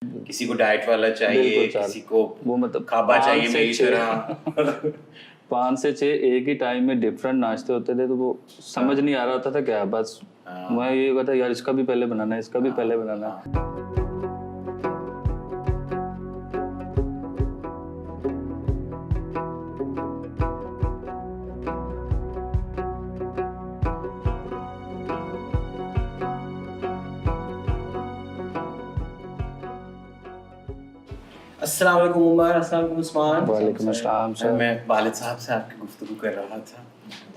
किसी को डाइट वाला चाहिए, किसी को वो मतलब खाबा चाहिए मेरी तरह। 5 से 6 एक ही टाइम में डिफरेंट नाश्ते होते थे, तो वो समझ नहीं आ रहा होता था क्या। बस मैं ये कहता यार इसका भी पहले बनाना है, इसका भी पहले बनाना है। अस्सलाम वालेकुम उमर, अस्सलाम वालेकुम उस्मान। वालेकुम अस्सलाम सर। मैं वालिद साहब से आपकी गुफ्तगू कर रहा था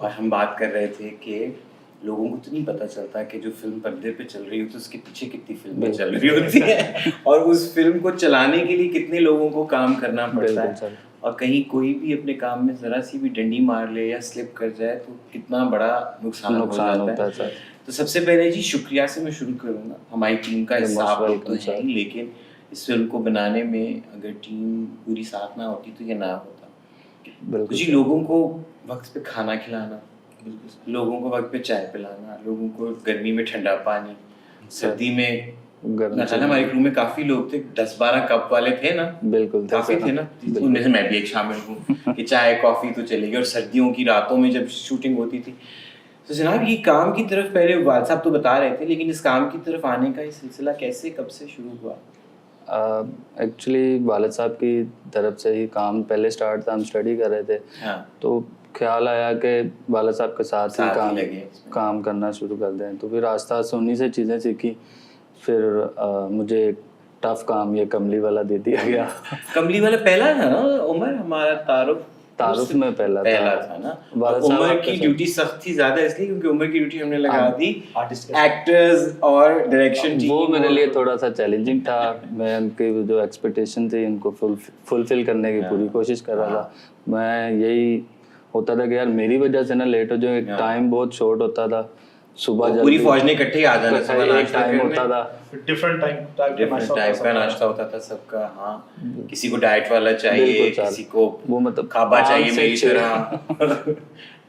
और हम बात कर रहे थे कि लोगों को तो नहीं पता चलता कि जो फिल्म पर्दे पे चल रही होती है उसके पीछे कितनी फिल्में चल रही होती है और उस फिल्म को चलाने के लिए कितने लोगों को काम करना पड़ता है। और कहीं कोई भी अपने काम में ज़रा सी भी डंडी मार ले या स्लिप कर जाए तो कितना बड़ा नुकसान हो जाता है सर। तो सबसे पहले जी शुक्रिया से मैं शुरू करूँगा। हमारी टीम का हिस्सा तो है ही, लेकिन इस फिल्म को बनाने में अगर टीम पूरी साथ ना होती तो ये ना होता। जी लोगों को वक्त पे खाना खिलाना, लोगों को वक्त पे चाय पिलाना, लोगों को गर्मी में ठंडा पानी, सर्दी में हमारे क्रू में काफी लोग थे, 10-12 कप वाले थे ना। बिल्कुल काफी थे ना, उनमें से मैं भी एक शामिल हूँ कि चाय कॉफी तो चलेगी। और सर्दियों की रातों में जब शूटिंग होती थी तो जनाब ये काम की तरफ पहले वाल साहब तो बता रहे थे, लेकिन इस काम की तरफ आने का ये सिलसिला कैसे कब से शुरू हुआ? एक्चुअली वालिद साहब की तरफ से ही काम पहले स्टार्ट था। हम स्टडी कर रहे थे, तो ख्याल आया कि वालिद साहब के साथ ही काम करना शुरू कर दें। तो फिर आस्ता आस्ता उन्हीं से चीज़ें सीखी। फिर मुझे एक टफ काम ये कमली वाला दे दिया गया। कमली वाला पहला था ना उमर, हमारा तारुफ में पहला था ना। उमर की ड्यूटी सख्त थी ज्यादा इसलिए क्योंकि उमर की ड्यूटी हमने लगा दी एक्टर्स और डायरेक्शन टीम। वो मेरे लिए थोड़ा सा चैलेंजिंग था। मैं उनकी जो एक्सपेक्टेशन थी उनको फुलफिल करने की पूरी कोशिश कर रहा था। मैं यही होता था कि यार मेरी वजह से ना लेट हो जो एक टाइम बहुत शॉर्ट होता था। सुबह पूरी फौज ने इकट्ठे आ जाना, सुबह नाश्ता टाइम होता था, डिफरेंट टाइप का नाश्ता होता था सबका। हाँ, किसी को डाइट वाला चाहिए, किसी को वो मतलब खाबा चाहिए मेरी तरह।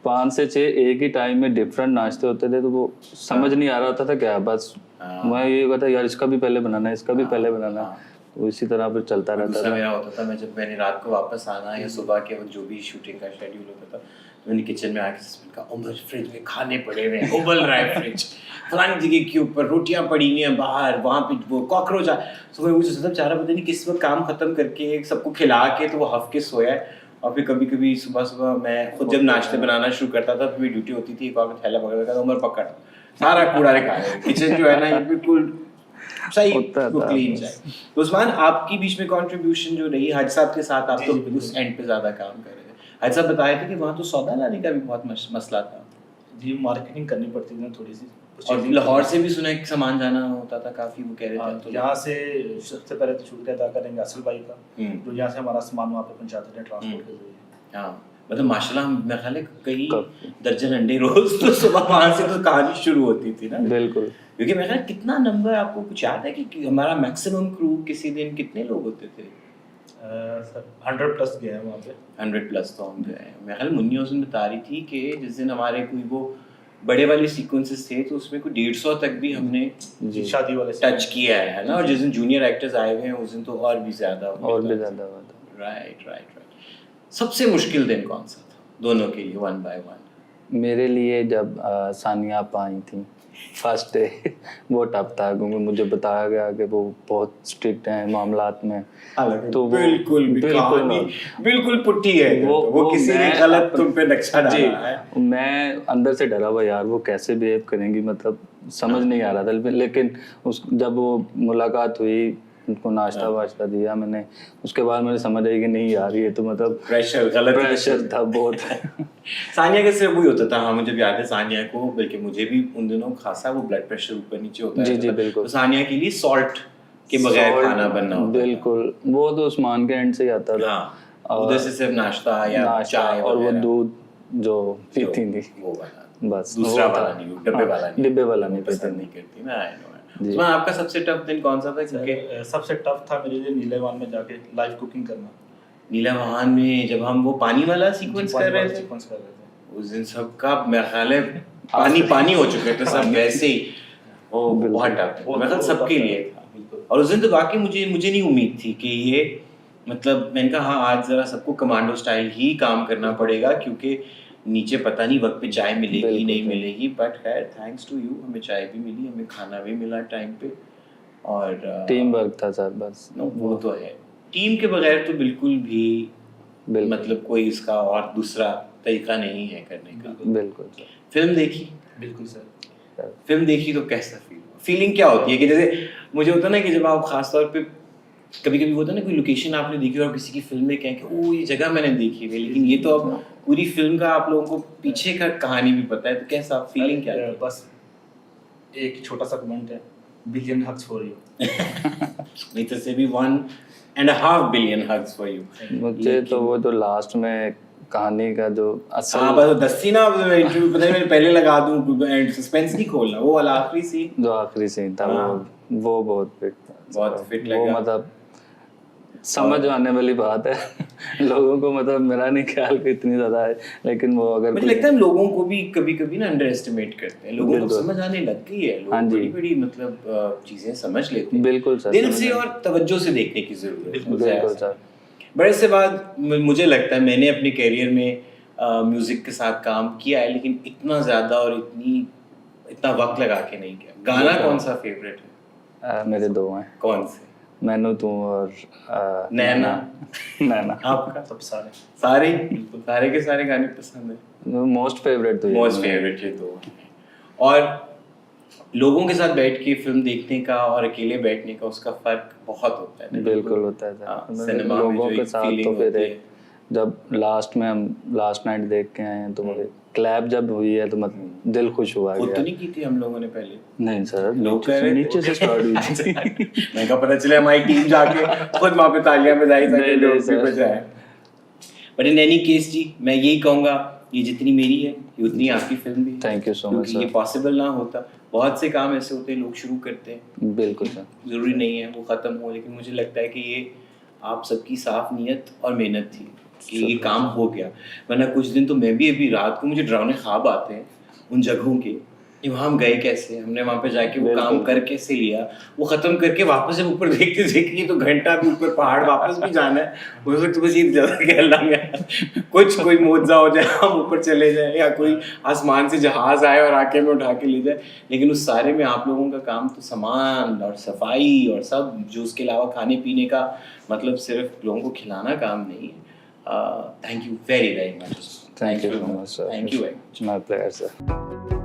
5 से 6 एक ही टाइम में डिफरेंट नाश्ते होते थे, तो वो समझ नहीं आ रहा होता था क्या। बस मैं ये कहता यार इसका भी पहले बनाना है, इसका भी पहले बनाना है। तो इसी तरह फिर चलता रहता था। मेरा होता था, मैं जब मैंने रात को वापस आना या सुबह के वक्त जो भी शूटिंग का शेड्यूल होता था, मैंने किचन में आके कहा उमर फ्रिज में खाने पड़े हुए हैं, उबल रहा है फ्रिज, फलानी जगह के ऊपर रोटियां पड़ी हुई हैं बाहर, वहाँ पे वो कॉकरोच आ। तो मैं मुझे सोचा चारा पता नहीं किस वक्त काम खत्म करके सबको खिला के तो वो हफ के सोया है। और फिर कभी कभी सुबह मैं खुद जब नाश्ते बनाना शुरू करता था तो मेरी ड्यूटी होती थी, एक और थैला पकड़ उमर पकड़ सारा कूड़ा निकाले। किचन जो है ना ये बिल्कुल सही क्लीन जाए। तो उस्मान आपकी बीच में कंट्रीब्यूशन जो रही हाजी साहब के साथ, आप तो उस एंड पे ज्यादा काम कर रहे थे। हाजी साहब बताए थे कि वहाँ तो सौदा लाने का भी बहुत मसला था जी, मार्केटिंग करनी पड़ती थी ना थोड़ी सी। और लाहौर से भी सुना है कि सामान जाना होता था काफी, वो कह रहे थे। तो यहाँ से सबसे पहले तो शुक्रिया अदा करेंगे असल भाई का, जो यहाँ से हमारा सामान वहाँ पे पहुँचाते थे ट्रांसपोर्ट के जरिए। हाँ मतलब माशाल्लाह, मेरे ख्याल है कई दर्जन अंडे रोज तो सुबह वहाँ से तो कहानी शुरू होती थी ना। बिल्कुल, क्योंकि मेरे ख्याल कितना नंबर आपको कुछ याद है कि हमारा मैक्सिमम क्रू किसी दिन कितने लोग होते थे? 100+ गए हैं वहाँ पे। 100+ तो हम गए। मेरे ख्याल मुन्नी उस दिन बता रही थी कि जिस दिन हमारे कोई वो बड़े वाले सीक्वेंसेस थे तो उसमें कोई 150 तक भी हमने शादी वाले टच किया है ना। और जिस दिन जूनियर एक्टर्स आए हुए हैं उस दिन तो और भी ज्यादा राइट। सबसे मुश्किल दिन कौन सा था दोनों के लिए, 1 by 1? मेरे लिए जब सानिया आपा आई थी फर्स्ट डे वो टफ था, क्योंकि मुझे बताया गया कि वो बहुत स्ट्रिक्ट हैं मामलात में। तो बिल्कुल पुट्टी है वो किसी ने गलत तुम पे नक्शा डाला है। मैं अंदर से डरा हुआ यार वो कैसे बिहेव करेंगी, मतलब समझ नहीं आ रहा था। लेकिन जब वो मुलाकात हुई, उनको नाश्ता वाश्ता दिया मैंने, उसके बाद मुझे समझ आई कि नहीं यार ये तो मतलब प्रेशर था बहुत। सानिया का सिर्फ वही होता था। हाँ मुझे भी याद है सानिया को, बल्कि मुझे भी उन दिनों खासा वो ब्लड प्रेशर ऊपर नीचे होता है। जी बिल्कुल। तो सानिया के लिए सॉल्ट के बगैर खाना बनना होता था। बिल्कुल, वो तो उस्मान के एंड से ही आता था। उधर से सिर्फ नाश्ता या चाय और वो दूध जो पीती थी वो बस, दूसरा वाला नहीं, डिब्बे वाला नहीं पसंद नहीं करती ना। उसमें आपका सबसे टफ दिन कौन सा था? क्योंकि सबसे टफ था मेरे लिए नीलेवान में जाके लाइव कुकिंग करना। नीलावान में जब हम वो पानी वाला सीक्वेंस कर रहे थे उस दिन सबका मेरा ख्याल है पानी हो चुके थे सब वैसे ही। वो बहुत टफ, मेरे ख्याल सबके लिए था। और उस दिन तो वाकई मुझे नहीं उम्मीद थी कि ये मतलब मैंने कहा हाँ आज ज़रा सबको कमांडो स्टाइल ही काम करना पड़ेगा क्योंकि नीचे पता नहीं वक्त पे चाय मिलेगी नहीं मिलेगी, बट खैर थैंक्स टू यू हमें चाय भी मिली, हमें खाना भी मिला टाइम पे, और टीम वर्क था सर बस। वो तो है, टीम के बगैर तो बिल्कुल भी मतलब कोई इसका और दूसरा तरीका नहीं है करने का। बिल्कुल सर। फिल्म देखी? बिल्कुल सर। फिल्म देखी तो कैसा फीलिंग क्या होती है कि जैसे मुझे होता है ना कि जब आप खास तौर पे कभी होता है ना कोई लोकेशन आपने देखी और किसी की फिल्म में कहें कि ओ ये जगह मैंने देखी है, लेकिन ये तो अब पूरी फिल्म का आप लोगों को पीछे का कहानी भी पता है, तो कैसा फीलिंग क्या है? बस एक छोटा सा कमेंट है, बिलियन हग्स फॉर यू। नहीं तो से भी 1.5 बिलियन हग्स फॉर यू। मुझे तो वो जो लास्ट में कहानी का जो असल हाँ बस दस्ती ना इंटरव्यू पता है मैंने पहले लगा दूं एंड सस्पेंस नहीं खोलना, वो वाला आखिरी सीन जो आखिरी सीन था वो बहुत फिट था, बहुत फिट वो लगा। मतलब समझ आने वाली बात है लोगों को, मतलब मेरा नहीं ख्याल कि इतनी ज्यादा है, लेकिन वो अगर मुझे लगता है हम लोगों को भी कभी ना अंडर एस्टिमेट करते हैं, लोगों को समझ आने लग गई है, लोग बड़ी मतलब चीजें समझ लेते हैं। बिल्कुल सर, दिल से और तवज्जो से देखने की जरूरत है। बिल्कुल सर। बड़े से बाद मुझे लगता है मैंने अपने करियर में म्यूजिक के साथ काम किया है, लेकिन इतना ज्यादा और इतना वक्त लगा के नहीं किया। गाना कौन सा फेवरेट है? मेरे दो हैं। कौन से? मैनू तू और नैना। नैना। आपका? सब सारे के सारे गाने पसंद है। मोस्ट फेवरेट तो मोस्ट फेवरेट ये दो। और लोगों के साथ बैठ के फिल्म देखने का और अकेले बैठने का उसका फर्क बहुत होता है। बिल्कुल होता है सर। लोगों के साथ तो फिर जब लास्ट में हम लास्ट नाइट देख के आए हैं तो क्लैप जब हुई है तो मतलब दिल खुश हुआ गया। तो नहीं की थी हम लोगों ने पहले? नहीं सर, नीचे से स्टार्ट हुई थी। मैं कहा पता चले हमारी टीम जाके खुद वहाँ पे तालियां बजाई ताकि लोग भी बजाएं। बट इन एनी केस जी मैं यही कहूँगा, ये जितनी मेरी है ये उतनी आपकी फिल्म भी। Thank you so much sir. ये पॉसिबल ना होता, बहुत से काम ऐसे होते हैं लोग शुरू करते हैं, बिल्कुल सर, जरूरी नहीं है वो खत्म हो, लेकिन मुझे लगता है कि ये आप सबकी साफ नियत और मेहनत थी कि ये काम हो गया। वरना कुछ दिन तो मैं भी अभी रात को मुझे डरावने ख्वाब आते हैं उन जगहों के कि वहाँ हम गए कैसे, हमने वहाँ पे जाके वो काम कर कैसे लिया, वो खत्म करके वापस जब ऊपर देखते देखिए तो घंटा भी ऊपर पहाड़ वापस भी जाना है, हो सकता है बस ये ज़्यादा कहना है कोई मौजा हो जाए हम ऊपर चले जाए या कोई आसमान से जहाज आए और आके में उठा के ले जाए, लेकिन उस सारे में आप लोगों का काम तो सामान और सफाई और सब जो उसके अलावा खाने पीने का मतलब सिर्फ लोगों को खिलाना काम नहीं है। Thank you very much. Thank you so much, sir. Thank you very much. My pleasure, sir.